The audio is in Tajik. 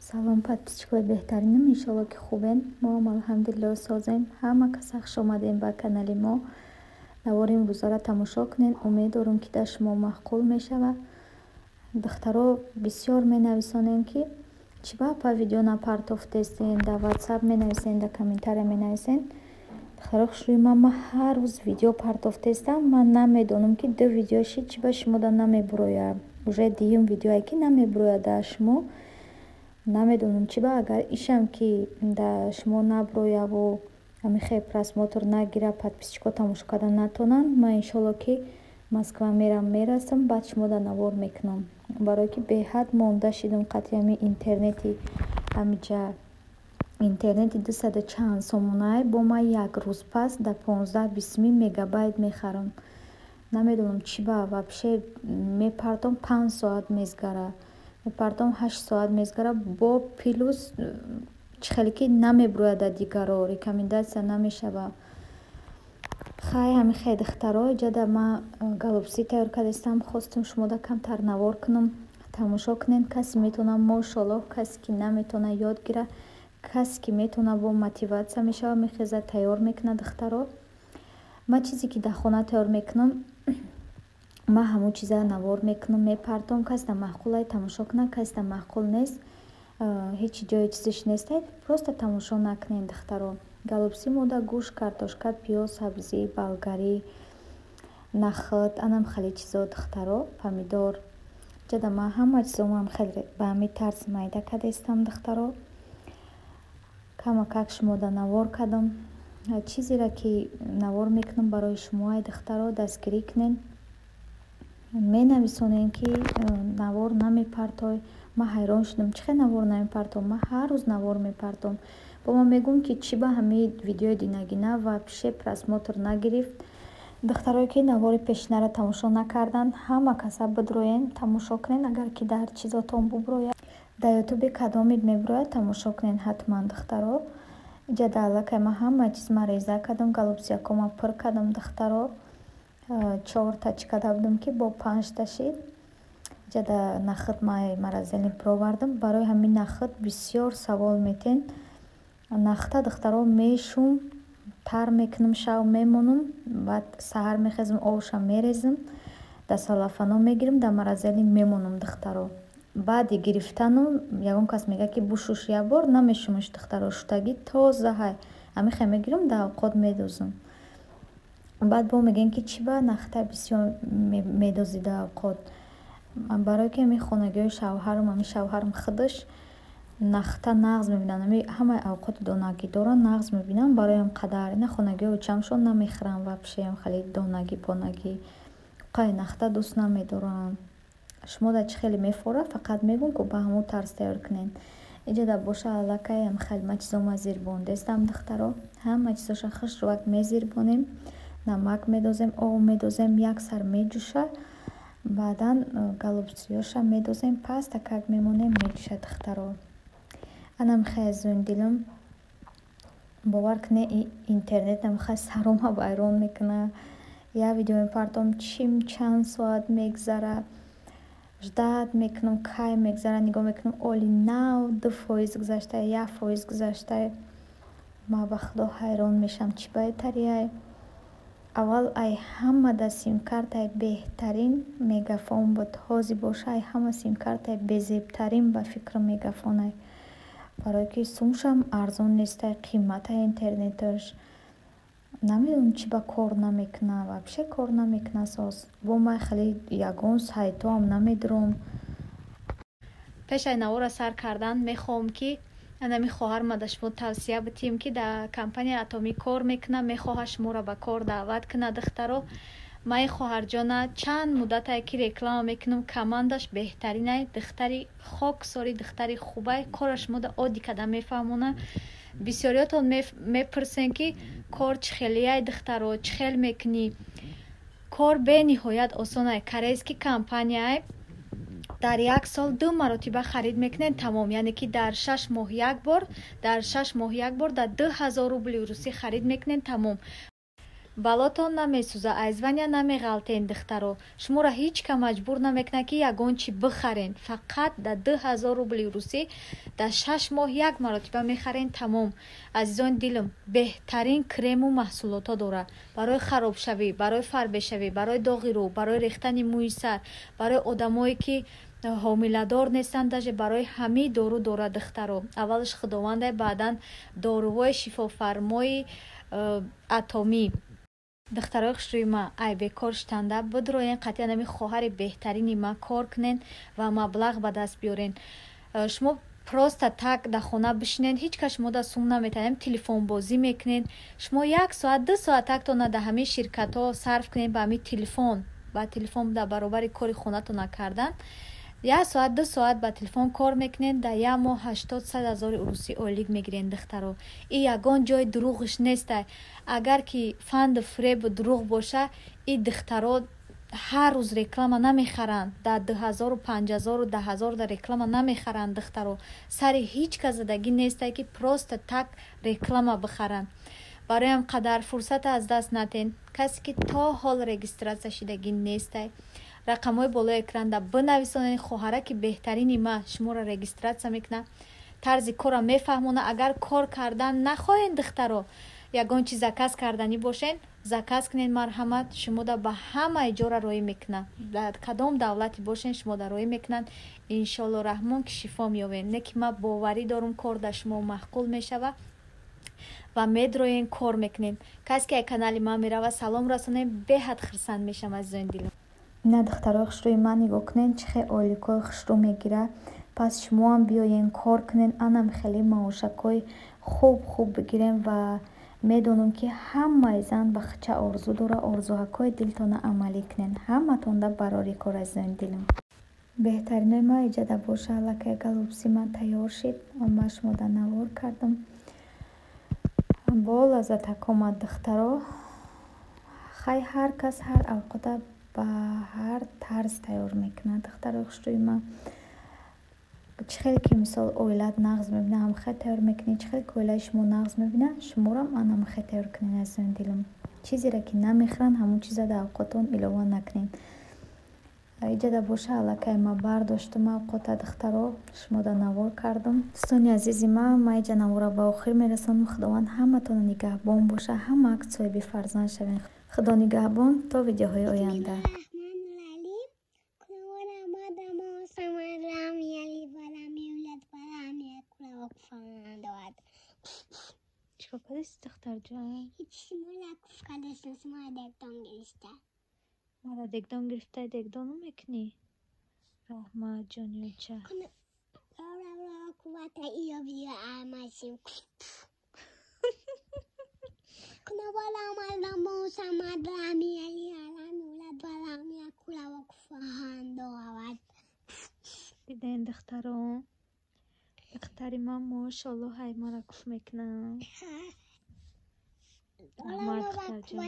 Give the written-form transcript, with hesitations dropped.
салом подписчикои беҳтаринам, иншолло ки хубен. Мо ҳам алҳамдулиллоҳ созем. Ҳама каса хуш омадем ба канали мо. навори имрӯзаро тамошо кунед. Умед дорам ки дар шумо маъқул мешавад. духтаро бисёр менависонем ки чӣ баъпа видео напартофтестен, дар ватсап менависен, дар комментария менависен. духтаро хушрӯи ман ҳар рӯз видео партофтестам. Ман намедонам ки ду видеоши чӣ ба шумо да намебурояд. уже диюм видеое ки намебурояд дар шумо. намедонам чӣ ба агар ишам ки дар шумо набурояву ҳамихе просмотр нагира, подписчико тамошо кардан натонанд. ман иншолло ки Москва мерасам, баъд шумо да навор мекунам. барое ки беҳад монда шидам қатъи ҳами интернети ҳамиҷа интернети 200 чанд сомонае бо ман як рӯз пас да 15-20 мегабайт мехарам. намедонам чӣ ба вообще мепартом 5 соат мезгара, мепартом 8 соат мезгара бо плюс чӣ хеле ки намебурояд да дигаро рекомендатсия намешава. хай ҳамихе духтаро ҷада ман галопси тайёр кардастам. хостам шумо да камтар навор кунам. тамошо кунед. касе метавона мошаллоҳ, касе ки наметавона ёд гира, касе ки метавона бо мотиватсия мешава мехеза тайёр мекуна духтаро. ман чизе ки дар хона тайёр мекунам, ман ҳамон чиза навор мекунам, мепартом. касе да маъқулай тамошо куна, касе да маъқул нест, ҳеҷ ҷои чизиш нестад, просто тамошо накунед духтаро. галопси мода гӯшт, картошка, пиёз, сабзӣ, болгарӣ, нахат, анам хеле чизо духтаро, помидор. ҷада ман ҳама чизоам хеле ба ҳамин тарз майда кардастам духтаро. камакак шумо да навор кардам. чизеро ки навор мекунам барои шумоай духтаро дастгирӣ кунед. менависонем ки навор намепартой. ман ҳайрон шудам чӣ хел навор намепартом. ман ҳар рӯз навор мепартом. бо ман мегӯм ки чӣ ба ҳамин видеои динагина вообще просмотр нагирифт. духтарои ки навори пешинаро тамошо накарданд, ҳама каса бидроен тамошо кунед. агар ки дар чизотон бубурояд, дар ютубе кадомит мебурояд тамошо кунед ҳатман духтаро. ҷада аллакай ман ҳама чизма реза кардам. галопсиякома пир кардам духтаро. 4 та чӣ карда будам ки бо 5 та шид. ҷада нахат май маразелник провардам. барои ҳамин нахат бисёр савол метен. нахта духтаро мешум, тар мекунам, шав мемонам, баъд саҳар мехезам, овша мерезам, да салафано мегирам, да маразелник мемонам духтаро. баъди гирифтану ягон кас мега ки бушуш як бор, намешумаш духтаро. шутагӣ тоза ҳай ҳамихе мегирам, да овқот медозам. баъд бо мегӯям ки чӣ ба нахта бисёр медозӣ да овқот. барое ки ҳамин хонагиҳои шавҳарам, ҳамин шавҳарам худаш нахта нағз мебинанд, ҳамаи овқоти донагӣ доранд, нағз мебинанд. бароям қадар ина хонагиҳо учамшон намехӯрам вообще, хеле донагӣ понагӣ қай нахта дӯст намедоранд. шумо да чӣ хеле мефора, фақат мегӯм ки ба ҳамон тарз тайёр кунед. иҷада боша аллакай ҳам хеле ман чизома зирбон дестам духтаро. ҳама чизоша хушрувак мезирбонем. намак медозем, об медозем, як сар меҷӯша. баъдан галопсиёша медозем, пас такак мемонем, меҷӯша духтаро. анам хеле зӯндилам. бовар кунед интернетам хеле сарома вайрон мекуна. як видео мепартом, чанд соат мегзара, ждат мекунам кай мегзара, нигоҳ мекунам оли нав 2% гузашта, 1% гузашта. ман ба худо ҳайрон мешам чӣ баҳтарияй. аввал ай ҳама да симкартаи беҳтарин мегафон буд, ҳозир боша ай ҳама симкартаи безебтарин ба фикрам мегафонай. барое ки сумшам арзон нестай, қиматаи интернеташ намедонам чӣ ба кор намекуна, вообще кор намекуна асос. бо ман хеле ягон сайтоам намедурам. пешай навора сар кардан мехоҳам ки анами хоҳарма да шумо тавсия битим ки дар компания атомӣ кор мекуна, мехоҳад шуморо ба кор даъват куна духтаро. май хоҳарҷона чанд муддатае ки реклама мекунам, командаш беҳтаринай, духтари хоксори, духтари хубай, кора шумода оддӣ карда мефаҳмона. бисёриётон мепурсен ки кор чӣ хелияй духтаро, чӣ хел мекунӣ. кор бениҳоят осонай. корейски компанияй дар як сол 2 маротиба харид мекунед тамом, яъне ки дар 6 моҳ як бор, дар 2000 рубли русӣ харид мекунед тамом. балотон намесӯза, айзвания намеғалтен духтаро. Шуморо ҳеҷ ка маҷбур намекунад ки ягон чӣ бихарен. Фақат да 2000 рубли русӣ да 6 моҳ як маротиба мехарен тамом. Азизони дилам, беҳтарин крему маҳсулото дора. Барои харобшавӣ, барои фарбешавӣ, барои доғи рӯ, барои рехтани мӯи сар, барои одамое ки ҳомиладор нестанд, даже барои ҳамаи дору дора духтаро. Аввалаш худованде, баъдан дорувои шифофармои атомӣ. духтарои хушрӯи ма, ай бекор штанда бидроен қатъиян ами хоҳари беҳтарини ма кор кунен ва маблағ ба даст биёрен. Шумо просто так да хона бишинен, ҳеҷ кас шумо да сум наметавонем, телефонбозӣ мекунен. Шумо 1 соат 2 соат тактона да ҳамаи ширкатҳо сарф кунен ба ҳамаи телефон, ба телефон да баробари кори хонатона кардан. 1 соат 2 соат ба телефон кор мекунен, да як моҳ 80-100 ҳазори урусӣ ойлик мегирен духтаро. И ягон ҷои дурӯғиш нестай. Агар ки фанду фребу дурӯғ боша, и духтаро ҳар рӯз реклама намехаранд, да 2000, 5000, 10000 да реклама намехаранд духтаро. Сари ҳеҷ кас задагӣ нестай ки просто так реклама бихаранд. бароям қадар фурсата аз даст натен. Касе ки то ҳол регистратсия шидагӣ нестай, рақамҳои болои экранда бинависонед. хоҳараки беҳтарини ма шуморо регистратсия мекунад, тарзи корро мефаҳмона. агар кор кардан нахоҳен духтаро, ягон чи заказ карданӣ бошен, заказ кунед марҳамат, шумода ба ҳамаи ҷора роӣ мекунад. дар кадом давлати бошен шумода роӣ мекунанд. иншоалло раҳмон ки шифо меёбед. не ки ма боварӣ дорум кор да шумо маъқул мешава ва медроен кор мекунед. касе ки канали ман мерава салом расонем, беҳад хурсанд мешавам азизони дилам. ина духтарои хушрӯи ман нигоҳ кунен чихе ойликҳои хушрӯ мегира. пас шумоам биёен кор кунен, анам хеле маошакҳои хуб бигирем ва медонам ки ҳамаи зан ба хича орзу дора. орзуҳакҳои дилтона амалӣ кунен. ҳаматонда барори кор азизони дилам. беҳтаринои ма иҷада боша. аллакай галупси ман тайёр шид. ма шумода навор кардам. бо лаззатак омад духтаро. хай ҳар кас ҳар авқота ба ҳар тарз тайёр мекунад. духтарои хушрӯи ма, чӣ хеле ки мисол оилат нағз мебина, ҳамхай тайёр мекунед. чӣ хеле ки оилаи шумо нағз мебина, шуморам анамхай тайёр кунед азизони дилам. чизеро ки намехӯранд, ҳамон чиза дар авқотон илова накунед. иҷада боша. аллакай ма бардоштам авқота духтаро, шумода навор кардам. дӯстони азизи ман, ма иҷа навора ба охир мерасонам. худованд ҳаматона нигаҳбон боша, ҳама акс соҳиби фарзанд шавем. худо нигаҳбон то видеоҳои оянда. Чиқар кардасӣ духтарҷон? мара дегдон гирифтай, дегдону мекунӣ? раҳмат ҷониёча. диден духтарон, духтари ман машоалло ҳай мара куф мекунам. раҳмат духтарҷон.